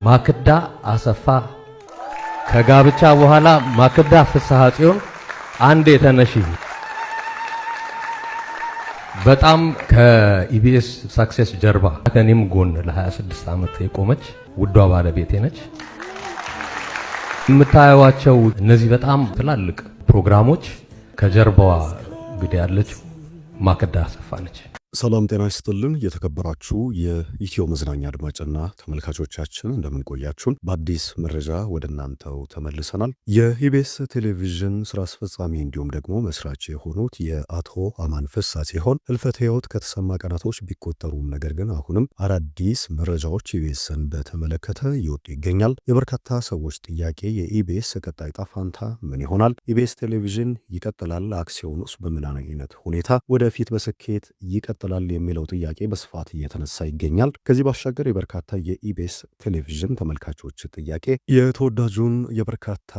ማክዳ አሰፋ ከጋብቻ በኋላ ማክዳ ፍስሐ ጽዮን አንድ የተነሺ በጣም ከኢቢኤስ ሳክሰስ ጀርባ ከኔም ጎን ለ26 ዓመት የቆመች ውዷ ባለቤቴ ነች። የምታዩዋቸው እነዚህ በጣም ትላልቅ ፕሮግራሞች ከጀርባዋ እንግዲህ ያለችው ማክዳ አሰፋ ነች። ሰላም ጤና ይስጥልን። የተከበራችሁ የኢትዮ መዝናኛ አድማጭና ተመልካቾቻችን እንደምን ቆያችሁን? በአዲስ መረጃ ወደ እናንተው ተመልሰናል። የኢቢኤስ ቴሌቪዥን ስራ አስፈጻሚ እንዲሁም ደግሞ መስራች የሆኑት የአቶ አማን ፍስሐ ሲሆን ህልፈተ ህይወት ከተሰማ ቀናቶች ቢቆጠሩም ነገር ግን አሁንም አዳዲስ መረጃዎች ኢቢኤስን በተመለከተ እየወጡ ይገኛል። የበርካታ ሰዎች ጥያቄ የኢቢኤስ ቀጣይ ዕጣ ፈንታ ምን ይሆናል? ኢቢኤስ ቴሌቪዥን ይቀጥላል? አክሲዮን ውስጥ በምን አይነት ሁኔታ ወደፊት በስኬት ይቀጥላል የሚለው ጥያቄ በስፋት እየተነሳ ይገኛል። ከዚህ ባሻገር የበርካታ የኢቢኤስ ቴሌቪዥን ተመልካቾች ጥያቄ የተወዳጁን የበርካታ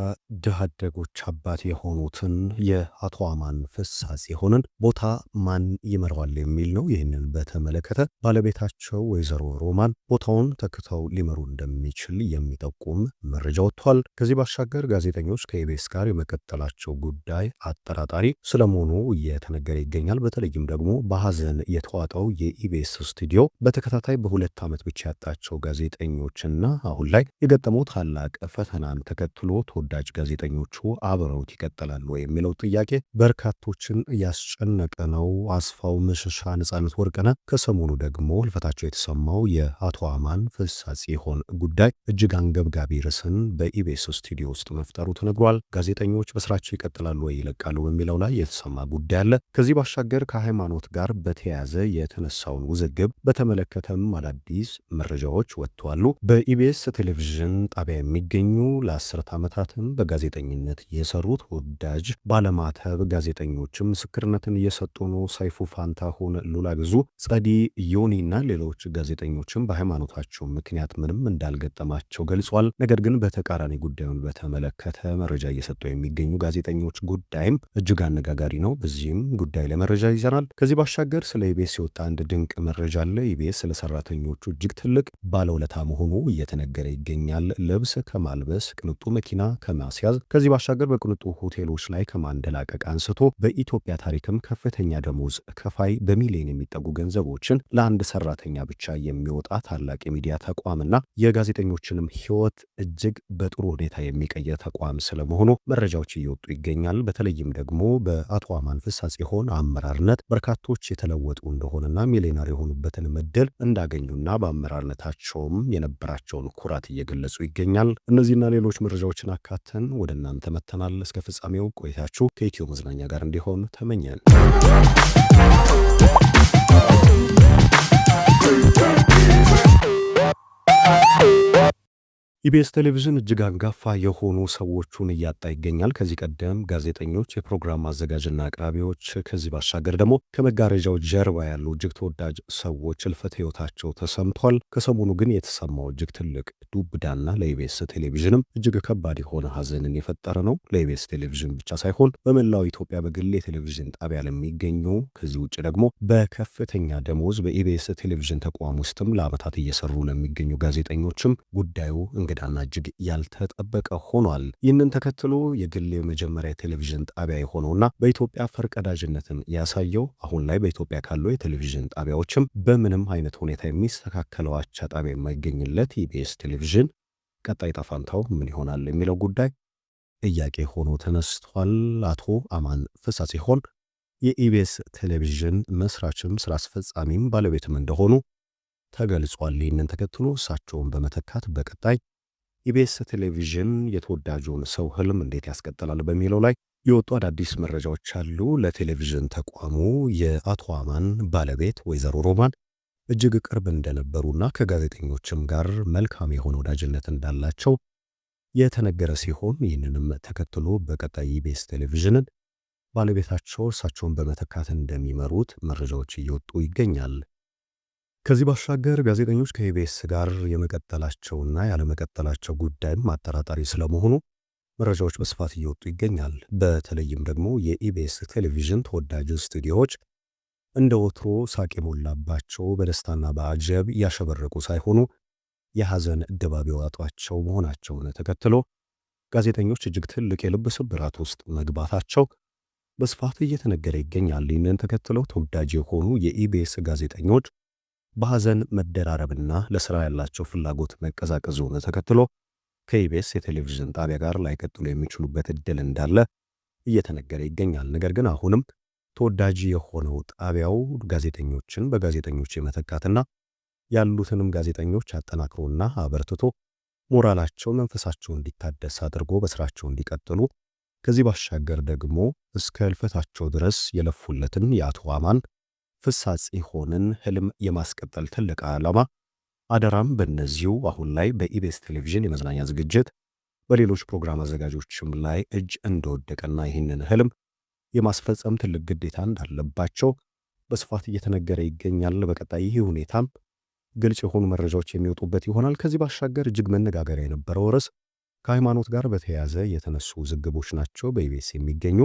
ድሃ አደጎች አባት የሆኑትን የአቶ አማን ፍስሐ ጽዮንን ቦታ ማን ይመራዋል የሚል ነው። ይህንን በተመለከተ ባለቤታቸው ወይዘሮ ሮማን ቦታውን ተክተው ሊመሩ እንደሚችል የሚጠቁም መረጃ ወጥቷል። ከዚህ ባሻገር ጋዜጠኞች ከኢቢኤስ ጋር የመቀጠላቸው ጉዳይ አጠራጣሪ ስለመሆኑ እየተነገረ ይገኛል። በተለይም ደግሞ በሐዘን የተዋጠው የኢቢኤስ ስቱዲዮ በተከታታይ በ2 ዓመት ብቻ ያጣቸው ጋዜጠኞችና አሁን ላይ የገጠመው ታላቅ ፈተናን ተከትሎ ተወዳጅ ጋዜጠኞቹ አብረውት ይቀጥላሉ የሚለው ጥያቄ በርካቶችን ያስጨነቀ ነው። አስፋው መሸሻ፣ ነጻነት ወርቅነህ ከሰሞኑ ደግሞ ህልፈታቸው የተሰማው የአቶ አማን ፍስሐ ጽዮን ጉዳይ እጅግ አንገብጋቢ ርዕስን በኢቢኤስ ስቱዲዮ ውስጥ መፍጠሩ ተነግሯል። ጋዜጠኞች በስራቸው ይቀጥላሉ ወይ ይለቃሉ በሚለው ላይ የተሰማ ጉዳይ አለ። ከዚህ ባሻገር ከሃይማኖት ጋር በተያያዘ የተነሳውን ውዝግብ በተመለከተም አዳዲስ መረጃዎች ወጥተዋል። በኢቢኤስ ቴሌቪዥን ጣቢያ የሚገኙ ለ10 ዓመታትም በጋዜጠኝነት የሰሩት ተወዳጅ ባለማተብ ጋዜጠኞችም ምስክርነትን እየሰጡ ነው። ሰይፉ ፋንታሁን፣ ሉላ ግዙ፣ ጸዲ ዮኒና ሌሎች ጋዜጠኞችም በሃይማኖታቸው ምክንያት ምንም እንዳልገጠማቸው ገልጿል። ነገር ግን በተቃራኒ ጉዳዩን በተመለከተ መረጃ እየሰጡ የሚገኙ ጋዜጠኞች ጉዳይም እጅግ አነጋጋሪ ነው። በዚህም ጉዳይ ላይ መረጃ ይዘናል። ከዚህ ባሻገር ስለ ኢቢኤስ የወጣ አንድ ድንቅ መረጃ አለ። ኢቢኤስ ስለ ሰራተኞቹ እጅግ ትልቅ ባለውለታ መሆኑ እየተነገረ ይገኛል። ልብስ ከማልበስ ቅንጡ መኪና ከማስያዝ ከዚህ ባሻገር በቅንጡ ሆቴሎች ላይ ከማንደላቀቅ አንስቶ በኢትዮጵያ ታሪክም ከፍተኛ ደሞዝ ከፋይ በሚሊዮን የሚጠጉ ገንዘቦችን ለአንድ ሰራተኛ ብቻ የሚወጣ ታላቅ የሚዲያ ተቋምና የጋዜጠኞችንም ሕይወት እጅግ በጥሩ ሁኔታ የሚቀየር ተቋም ስለመሆኑ መረጃዎች እየወጡ ይገኛል። በተለይም ደግሞ በአቶ አማን ፍስሐ ጽዮን አመራርነት በርካቶች የተለወጡ እንደሆነና ሚሊዮነር የሆኑበትን እድል እንዳገኙና በአመራርነታቸውም የነበራቸውን ኩራት እየገለጹ ይገኛል። እነዚህና ሌሎች መረጃዎችን አካተን ወደ እናንተ መተናል። እስከ ፍጻሜው ቆይታችሁ ከኢትዮ መዝናኛ ጋር እንዲሆን ተመኘን። ኢቢኤስ ቴሌቪዥን እጅግ አንጋፋ የሆኑ ሰዎቹን እያጣ ይገኛል። ከዚህ ቀደም ጋዜጠኞች፣ የፕሮግራም አዘጋጅና አቅራቢዎች፣ ከዚህ ባሻገር ደግሞ ከመጋረጃው ጀርባ ያሉ እጅግ ተወዳጅ ሰዎች ህልፈተ ህይወታቸው ተሰምቷል። ከሰሞኑ ግን የተሰማው እጅግ ትልቅ ዱብዳና ለኢቢኤስ ቴሌቪዥንም እጅግ ከባድ የሆነ ሐዘንን የፈጠረ ነው። ለኢቢኤስ ቴሌቪዥን ብቻ ሳይሆን በመላው ኢትዮጵያ በግል የቴሌቪዥን ጣቢያ ለሚገኙ ከዚህ ውጭ ደግሞ በከፍተኛ ደሞዝ በኢቢኤስ ቴሌቪዥን ተቋም ውስጥም ለዓመታት እየሰሩ ለሚገኙ ጋዜጠኞችም ጉዳዩ እንግዳና እጅግ ያልተጠበቀ ሆኗል። ይህንን ተከትሎ የግል የመጀመሪያ ቴሌቪዥን ጣቢያ የሆነውና በኢትዮጵያ ፈርቀዳጅነትን ያሳየው አሁን ላይ በኢትዮጵያ ካሉ የቴሌቪዥን ጣቢያዎችም በምንም አይነት ሁኔታ የሚስተካከለው አቻ ጣቢያ የማይገኝለት ኢቢኤስ ቴሌቪዥን ቀጣይ ዕጣ ፈንታው ምን ይሆናል የሚለው ጉዳይ ጥያቄ ሆኖ ተነስቷል። አቶ አማን ፍስሐ ጽዮን የኢቢኤስ ቴሌቪዥን መስራችም ስራ አስፈጻሚም ባለቤትም እንደሆኑ ተገልጿል። ይህንን ተከትሎ እሳቸውን በመተካት በቀጣይ ኢቢኤስ ቴሌቪዥን የተወዳጁን ሰው ህልም እንዴት ያስቀጥላል በሚለው ላይ የወጡ አዳዲስ መረጃዎች አሉ። ለቴሌቪዥን ተቋሙ የአቶ አማን ባለቤት ወይዘሮ ሮማን እጅግ ቅርብ እንደነበሩና ከጋዜጠኞችም ጋር መልካም የሆነ ወዳጅነት እንዳላቸው የተነገረ ሲሆን ይህንንም ተከትሎ በቀጣይ ኢቢኤስ ቴሌቪዥንን ባለቤታቸው እሳቸውን በመተካት እንደሚመሩት መረጃዎች እየወጡ ይገኛል። ከዚህ ባሻገር ጋዜጠኞች ከኢቢኤስ ጋር የመቀጠላቸውና ያለመቀጠላቸው ጉዳይም አጠራጣሪ ስለመሆኑ መረጃዎች በስፋት እየወጡ ይገኛል። በተለይም ደግሞ የኢቢኤስ ቴሌቪዥን ተወዳጅ ስቱዲዮዎች እንደ ወትሮ ሳቅ የሞላባቸው በደስታና በአጀብ ያሸበረቁ ሳይሆኑ የሐዘን ድባብ የዋጧቸው መሆናቸውን ተከትሎ ጋዜጠኞች እጅግ ትልቅ የልብ ስብራት ውስጥ መግባታቸው በስፋት እየተነገረ ይገኛል። ይህንን ተከትለው ተወዳጅ የሆኑ የኢቢኤስ ጋዜጠኞች በሐዘን መደራረብና ለሥራ ያላቸው ፍላጎት መቀዛቀዙን ተከትሎ ከኢቢኤስ የቴሌቪዥን ጣቢያ ጋር ላይቀጥሉ የሚችሉበት ዕድል እንዳለ እየተነገረ ይገኛል። ነገር ግን አሁንም ተወዳጅ የሆነው ጣቢያው ጋዜጠኞችን በጋዜጠኞች የመተካትና ያሉትንም ጋዜጠኞች አጠናክሮና አበርትቶ ሞራላቸው መንፈሳቸው እንዲታደስ አድርጎ በስራቸው እንዲቀጥሉ ከዚህ ባሻገር ደግሞ እስከ ህልፈታቸው ድረስ የለፉለትን የአቶ አማን ፍስሐ ጽዮንን ህልም የማስቀጠል ትልቅ ዓላማ አደራም በእነዚሁ አሁን ላይ በኢቢኤስ ቴሌቪዥን የመዝናኛ ዝግጅት በሌሎች ፕሮግራም አዘጋጆችም ላይ እጅ እንደወደቀና ይህንን ህልም የማስፈጸም ትልቅ ግዴታ እንዳለባቸው በስፋት እየተነገረ ይገኛል። በቀጣይ ይህ ሁኔታም ግልጽ የሆኑ መረጃዎች የሚወጡበት ይሆናል። ከዚህ ባሻገር እጅግ መነጋገሪያ የነበረው ርዕስ ከሃይማኖት ጋር በተያያዘ የተነሱ ውዝግቦች ናቸው። በኢቢኤስ የሚገኙ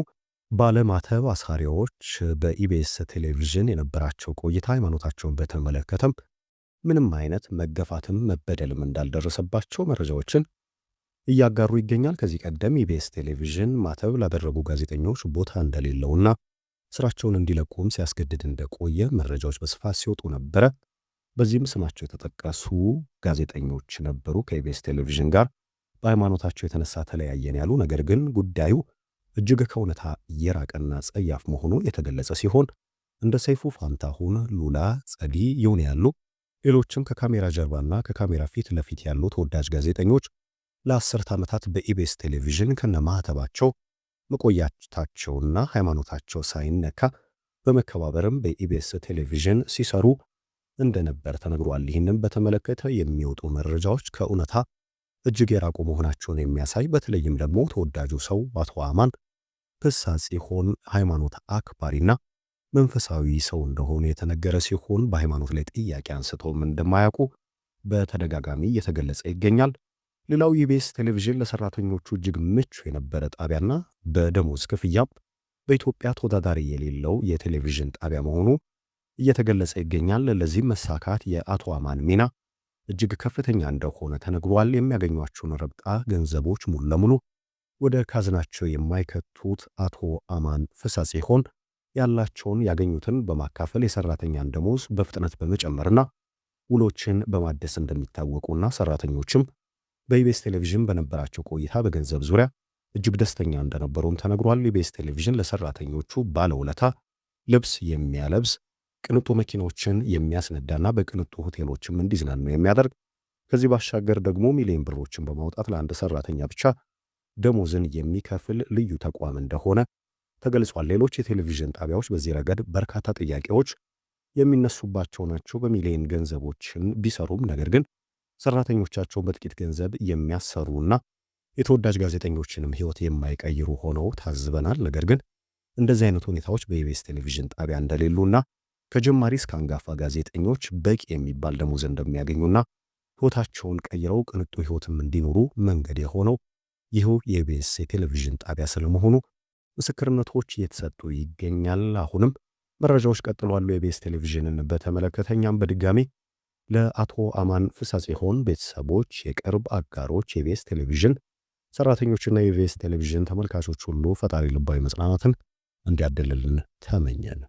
ባለማተብ አሳሪዎች በኢቢኤስ ቴሌቪዥን የነበራቸው ቆይታ ሃይማኖታቸውን በተመለከተም ምንም አይነት መገፋትም መበደልም እንዳልደረሰባቸው መረጃዎችን እያጋሩ ይገኛል። ከዚህ ቀደም ኢቢኤስ ቴሌቪዥን ማተብ ላደረጉ ጋዜጠኞች ቦታ እንደሌለውና ስራቸውን እንዲለቁም ሲያስገድድ እንደቆየ መረጃዎች በስፋት ሲወጡ ነበረ። በዚህም ስማቸው የተጠቀሱ ጋዜጠኞች ነበሩ ከኢቢኤስ ቴሌቪዥን ጋር በሃይማኖታቸው የተነሳ ተለያየን ያሉ፣ ነገር ግን ጉዳዩ እጅግ ከእውነታ የራቀና ጸያፍ መሆኑ የተገለጸ ሲሆን እንደ ሰይፉ ፋንታሁን፣ ሉላ ጸዲ ይሁን ያሉ ሌሎችም ከካሜራ ጀርባና ከካሜራ ፊት ለፊት ያሉ ተወዳጅ ጋዜጠኞች ለአስርት ዓመታት በኢቢኤስ ቴሌቪዥን ከነማህተባቸው መቆያታቸውና ሃይማኖታቸው ሳይነካ በመከባበርም በኢቢኤስ ቴሌቪዥን ሲሰሩ እንደነበር ተነግሯል። ይህንም በተመለከተ የሚወጡ መረጃዎች ከእውነታ እጅግ የራቁ መሆናቸውን የሚያሳይ በተለይም ደግሞ ተወዳጁ ሰው አቶ አማን ፍስሐ ጽዮን ሃይማኖት አክባሪና መንፈሳዊ ሰው እንደሆኑ የተነገረ ሲሆን በሃይማኖት ላይ ጥያቄ አንስተውም እንደማያውቁ በተደጋጋሚ እየተገለጸ ይገኛል። ሌላው ኢቢኤስ ቴሌቪዥን ለሰራተኞቹ እጅግ ምቹ የነበረ ጣቢያና በደሞዝ ክፍያም በኢትዮጵያ ተወዳዳሪ የሌለው የቴሌቪዥን ጣቢያ መሆኑ እየተገለጸ ይገኛል። ለዚህም መሳካት የአቶ አማን ሚና እጅግ ከፍተኛ እንደሆነ ተነግሯል። የሚያገኟቸውን ረብጣ ገንዘቦች ሙሉ ለሙሉ ወደ ካዝናቸው የማይከቱት አቶ አማን ፍስሐ ጽዮን ያላቸውን ያገኙትን በማካፈል የሰራተኛን ደሞዝ በፍጥነት በመጨመርና ውሎችን በማደስ እንደሚታወቁና ሰራተኞችም በኢቢኤስ ቴሌቪዥን በነበራቸው ቆይታ በገንዘብ ዙሪያ እጅግ ደስተኛ እንደነበሩም ተነግሯል። ኢቢኤስ ቴሌቪዥን ለሰራተኞቹ ባለውለታ ልብስ የሚያለብስ ቅንጡ መኪኖችን የሚያስነዳና በቅንጡ ሆቴሎችም እንዲዝናኑ የሚያደርግ ከዚህ ባሻገር ደግሞ ሚሊዮን ብሮችን በማውጣት ለአንድ ሰራተኛ ብቻ ደሞዝን የሚከፍል ልዩ ተቋም እንደሆነ ተገልጿል። ሌሎች የቴሌቪዥን ጣቢያዎች በዚህ ረገድ በርካታ ጥያቄዎች የሚነሱባቸው ናቸው። በሚሊዮን ገንዘቦችን ቢሰሩም ነገር ግን ሰራተኞቻቸውን በጥቂት ገንዘብ የሚያሰሩና የተወዳጅ ጋዜጠኞችንም ህይወት የማይቀይሩ ሆነው ታዝበናል። ነገር ግን እንደዚህ አይነት ሁኔታዎች በኢቢኤስ ቴሌቪዥን ጣቢያ እንደሌሉና ከጀማሪ እስከ አንጋፋ ጋዜጠኞች በቂ የሚባል ደሞዝ እንደሚያገኙና ህይወታቸውን ቀይረው ቅንጡ ህይወትም እንዲኖሩ መንገድ የሆነው ይኸው የኢቢኤስ ቴሌቪዥን ጣቢያ ስለመሆኑ ምስክርነቶች እየተሰጡ ይገኛል። አሁንም መረጃዎች ቀጥሏል። የኢቢኤስ ቴሌቪዥንን በተመለከተኛም በድጋሚ ለአቶ አማን ፍስሐ ጽዮን ቤተሰቦች፣ የቅርብ አጋሮች፣ የኢቢኤስ ቴሌቪዥን ሰራተኞችና የኢቢኤስ ቴሌቪዥን ተመልካቾች ሁሉ ፈጣሪ ልባዊ መጽናናትን እንዲያደልልን ተመኘን።